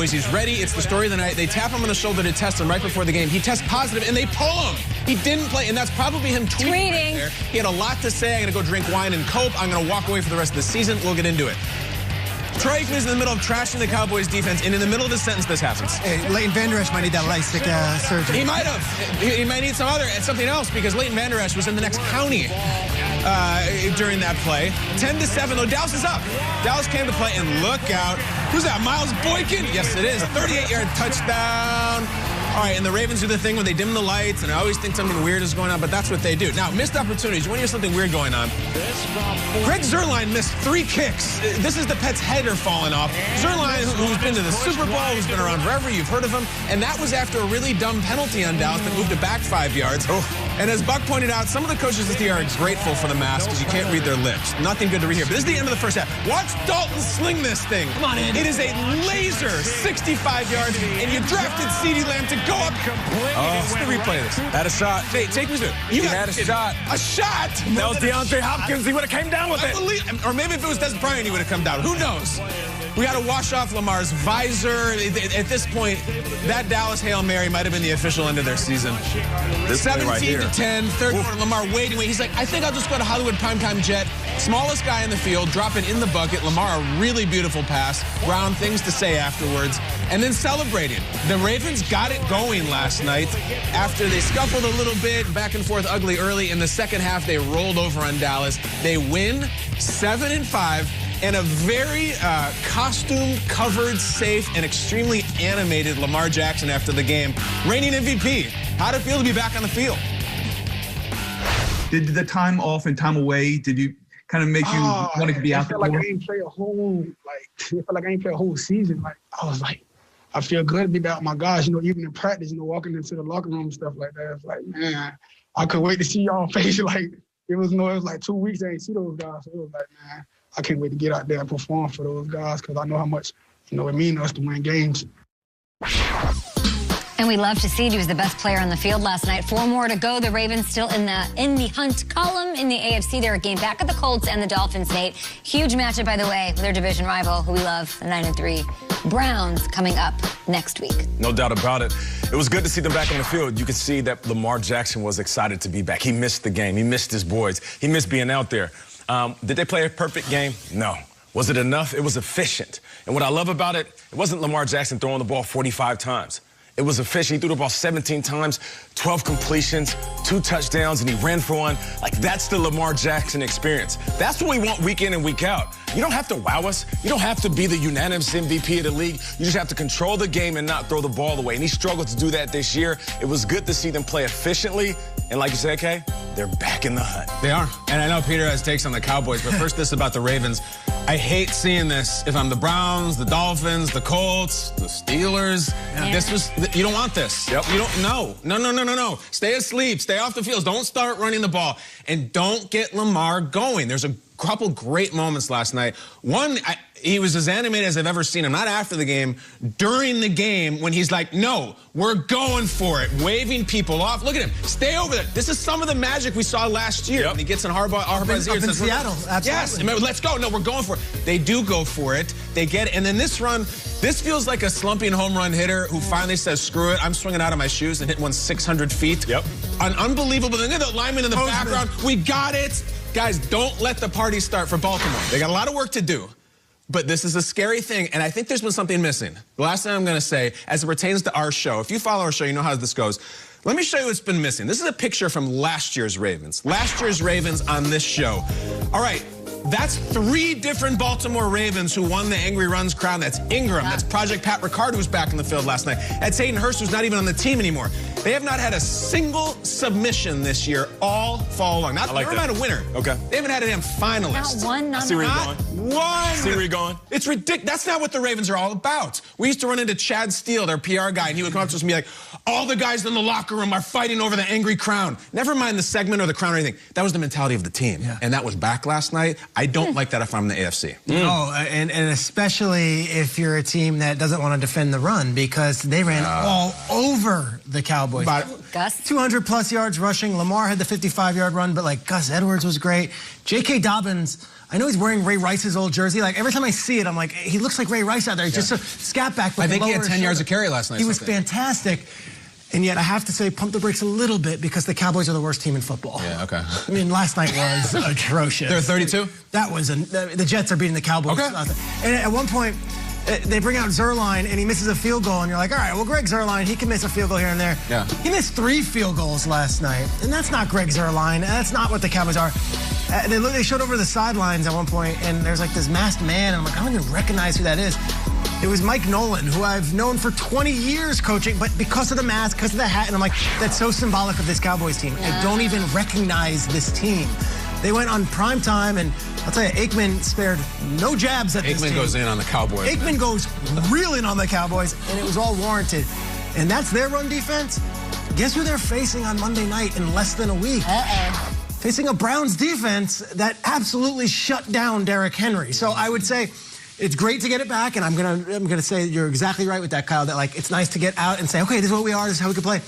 He's ready. It's the story of the night. They tap him on the shoulder to test him right before the game. He tests positive, and they pull him. He didn't play, and that's probably him tweeting. Right there. He had a lot to say. I'm going to go drink wine and cope. I'm going to walk away for the rest of the season. We'll get into it. Troy Aikman is in the middle of trashing the Cowboys defense, and in the middle of his sentence, this happens. Hey, Leighton Vander Esch might need that LASIK surgery. He might have. He might need something else, because Leighton Vander Esch was in the next county during that play. 10-7, though. Dallas is up. Dallas came to play, and look out. Who's that, Miles Boykin? Yes, it is. 38-yard touchdown. All right, and the Ravens do the thing where they dim the lights, and I always think something weird is going on, but that's what they do. Now, missed opportunities. You want to hear something weird going on? Greg Zuerlein missed 3 kicks. This is the Pets' header falling off. Zuerlein, who's been to the Super Bowl, who's been around forever, you've heard of him, and that was after a really dumb penalty on Dallas that moved it back 5 yards. And as Buck pointed out, some of the coaches this year are grateful for the mask because you can't read their lips. Nothing good to read here. But this is the end of the first half. Watch Dalton sling this thing. Come on, Andy. It is a laser 65 yards, and you drafted CeeDee Lamb to go up. Let's replay this. Had a shot. Nate, take me through it. He had a shot. A shot? That was DeAndre Hopkins. He would have came down with it. Or maybe if it was Des Bryant, he would have come down. Who knows? We got to wash off Lamar's visor. At this point, that Dallas Hail Mary might have been the official end of their season. 17-10, third quarter, Lamar waiting. He's like, I think I'll just go to Hollywood Primetime Jet. Smallest guy in the field, drop it in the bucket. Lamar, a really beautiful pass. Brown, things to say afterwards. And then celebrating. The Ravens got it going last night after they scuffled a little bit, back and forth ugly early. In the second half, they rolled over on Dallas. They win 7-5. And a very costumed, covered, safe, and extremely animated Lamar Jackson after the game. Reigning MVP. How'd it feel to be back on the field? Did the time off and time away, did you kind of make you want to be out there? I felt like I ain't play a whole season. Like, I was like, I feel good to be back. My gosh, even in practice, walking into the locker room and stuff like that. It's like, man, I couldn't wait to see y'all face. Like, it was like 2 weeks I didn't see those guys. So it was like, man, I can't wait to get out there and perform for those guys because I know how much, it means to us to win games. And we love to see you as the best player on the field last night. 4 more to go. The Ravens still in the hunt column in the AFC. They're a game back at the Colts and the Dolphins, Nate. Huge matchup, by the way, with their division rival, who we love, the 9-3 Browns, coming up next week. No doubt about it. It was good to see them back on the field. You could see that Lamar Jackson was excited to be back. He missed the game. He missed his boys. He missed being out there. Did they play a perfect game? No. Was it enough? It was efficient. And what I love about it, it wasn't Lamar Jackson throwing the ball 45 times. It was efficient. He threw the ball 17 times, 12 completions, 2 touchdowns, and he ran for 1. Like, that's the Lamar Jackson experience. That's what we want week in and week out. You don't have to wow us. You don't have to be the unanimous MVP of the league. You just have to control the game and not throw the ball away. And he struggled to do that this year. It was good to see them play efficiently. And like you said, Kay, they're back in the hunt. They are. And I know Peter has takes on the Cowboys, but first this about the Ravens. I hate seeing this. If I'm the Browns, the Dolphins, the Colts, the Steelers, you don't want this. Yep. You don't, no. Stay asleep. Stay off the field. Don't start running the ball. And don't get Lamar going. There's a couple great moments last night. One, he was as animated as I've ever seen him. Not after the game, during the game when he's like, no, we're going for it. Waving people off. Look at him. Stay over there. This is some of the magic we saw last year. When he gets in Harbaugh's ear. Up in Seattle, absolutely. Yes, remember, let's go. No, we're going for it. They do go for it. They get it. And then this run, this feels like a slumping home run hitter who finally says, screw it. I'm swinging out of my shoes and hit one 600 feet. Yep. An unbelievable. And then the lineman in the background. We got it. Guys, don't let the party start for Baltimore. They got a lot of work to do. But this is a scary thing, and I think there's been something missing. The last thing I'm going to say, as it pertains to our show, if you follow our show, you know how this goes. Let me show you what's been missing. This is a picture from last year's Ravens. Last year's Ravens on this show. All right, that's 3 different Baltimore Ravens who won the Angry Runs crown. That's Ingram. That's Project Pat Ricard, who's back in the field last night. That's Hayden Hurst, who's not even on the team anymore. They have not had a single submission this year all fall long. Never mind a winner. Okay. They haven't had a damn finalist. Not one, I see where you're going. One. See where you're going. It's ridiculous. That's not what the Ravens are all about. We used to run into Chad Steele, their PR guy, and he would come up to us and be like, all the guys in the locker room are fighting over the angry crown. Never mind the segment or the crown or anything. That was the mentality of the team. Yeah. And that was back last night. I don't like that if I'm the AFC. No, and especially if you're a team that doesn't want to defend the run because they ran all over the Cowboys. Gus? 200-plus yards rushing. Lamar had the 55-yard run, but, like, Gus Edwards was great. J.K. Dobbins, I know he's wearing Ray Rice's old jersey. Like, every time I see it, I'm like, he looks like Ray Rice out there. He's just a scat back. I think he had 10 yards of carry last night. He was fantastic. And yet, I have to say, pump the brakes a little bit because the Cowboys are the worst team in football. Yeah, okay. I mean, last night was atrocious. They're 32? That was the Jets are beating the Cowboys. Okay. And at one point, they bring out Zerline, and he misses a field goal, and you're like, all right, well, Greg Zerline, he can miss a field goal here and there. Yeah. He missed 3 field goals last night, and that's not Greg Zerline. That's not what the Cowboys are. They showed over the sidelines at one point, and there's like this masked man, and I'm like, I don't even recognize who that is. It was Mike Nolan, who I've known for 20 years coaching, but because of the mask, because of the hat, and I'm like, that's so symbolic of this Cowboys team. I don't even recognize this team. They went on prime time, and I'll tell you, Aikman spared no jabs at this team. Aikman goes in on the Cowboys. Aikman goes real in on the Cowboys, and it was all warranted. And that's their run defense. Guess who they're facing on Monday night in less than a week? Facing a Browns defense that absolutely shut down Derrick Henry. So I would say it's great to get it back, and I'm gonna say you're exactly right with that, Kyle, that like it's nice to get out and say, okay, this is what we are, this is how we can play.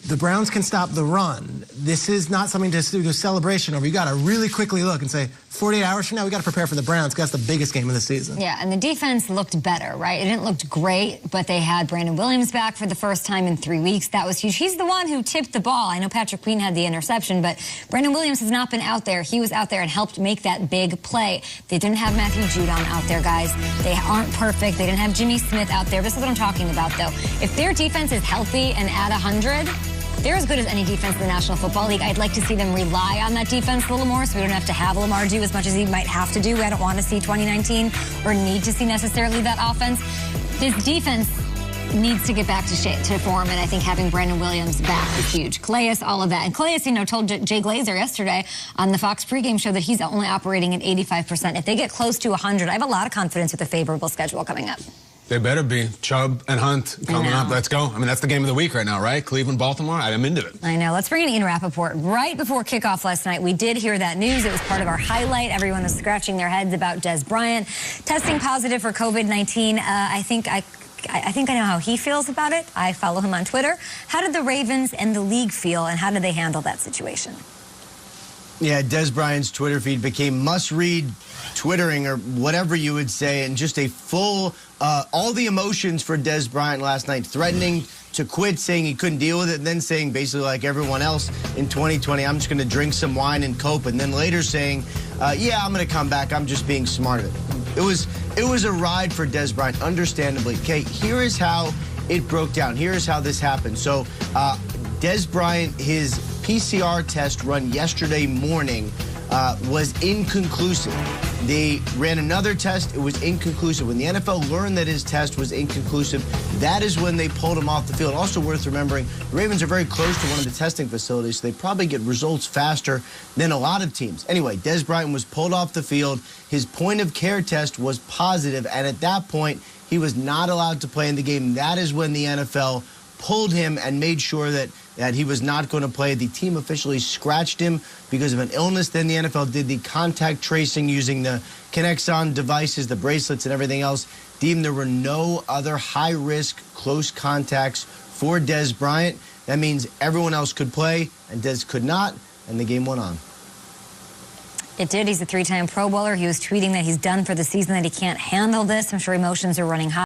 The Browns can stop the run. This is not something to do a celebration over. You got to really quickly look and say, 48 hours from now, we got to prepare for the Browns because that's the biggest game of the season. Yeah, and the defense looked better, right? It didn't look great, but they had Brandon Williams back for the first time in 3 weeks. That was huge. He's the one who tipped the ball. I know Patrick Queen had the interception, but Brandon Williams has not been out there. He was out there and helped make that big play. They didn't have Matthew Judon out there, guys. They aren't perfect. They didn't have Jimmy Smith out there. This is what I'm talking about, though. If their defense is healthy and at 100, they're as good as any defense in the National Football League. I'd like to see them rely on that defense a little more so we don't have to have Lamar do as much as he might have to do. I don't want to see 2019 or need to see necessarily that offense. This defense needs to get back to form, and I think having Brandon Williams back is huge. Calais, all of that. And Calais, told Jay Glazer yesterday on the Fox pregame show that he's only operating at 85%. If they get close to 100, I have a lot of confidence with a favorable schedule coming up. They better be. Chubb and Hunt coming up. Let's go. I mean, that's the game of the week right now, right? Cleveland, Baltimore. I'm into it. I know. Let's bring in Ian Rappaport. Right before kickoff last night, we did hear that news. It was part of our highlight. Everyone was scratching their heads about Dez Bryant testing positive for COVID-19. I think I know how he feels about it. I follow him on Twitter. How did the Ravens and the league feel, and how did they handle that situation? Yeah, Dez Bryant's Twitter feed became must-read Twittering, or whatever you would say, and just a full, all the emotions for Dez Bryant last night, threatening to quit, saying he couldn't deal with it, and then saying basically like everyone else in 2020, I'm just going to drink some wine and cope, and then later saying, yeah, I'm going to come back, I'm just being smart of it. It was a ride for Dez Bryant, understandably. Okay, here is how it broke down. Here is how this happened. So Dez Bryant, his PCR test run yesterday morning was inconclusive. They ran another test. It was inconclusive. When the NFL learned that his test was inconclusive, that is when they pulled him off the field. Also worth remembering, the Ravens are very close to one of the testing facilities, so they probably get results faster than a lot of teams. Anyway, Dez Bryant was pulled off the field. His point-of-care test was positive, and at that point, he was not allowed to play in the game. That is when the NFL pulled him and made sure that he was not going to play. The team officially scratched him because of an illness. Then the NFL did the contact tracing using the Kinexon devices, the bracelets and everything else. Deemed there were no other high-risk close contacts for Dez Bryant. That means everyone else could play and Dez could not, and the game went on. It did. He's a 3-time Pro Bowler. He was tweeting that he's done for the season, that he can't handle this. I'm sure emotions are running high.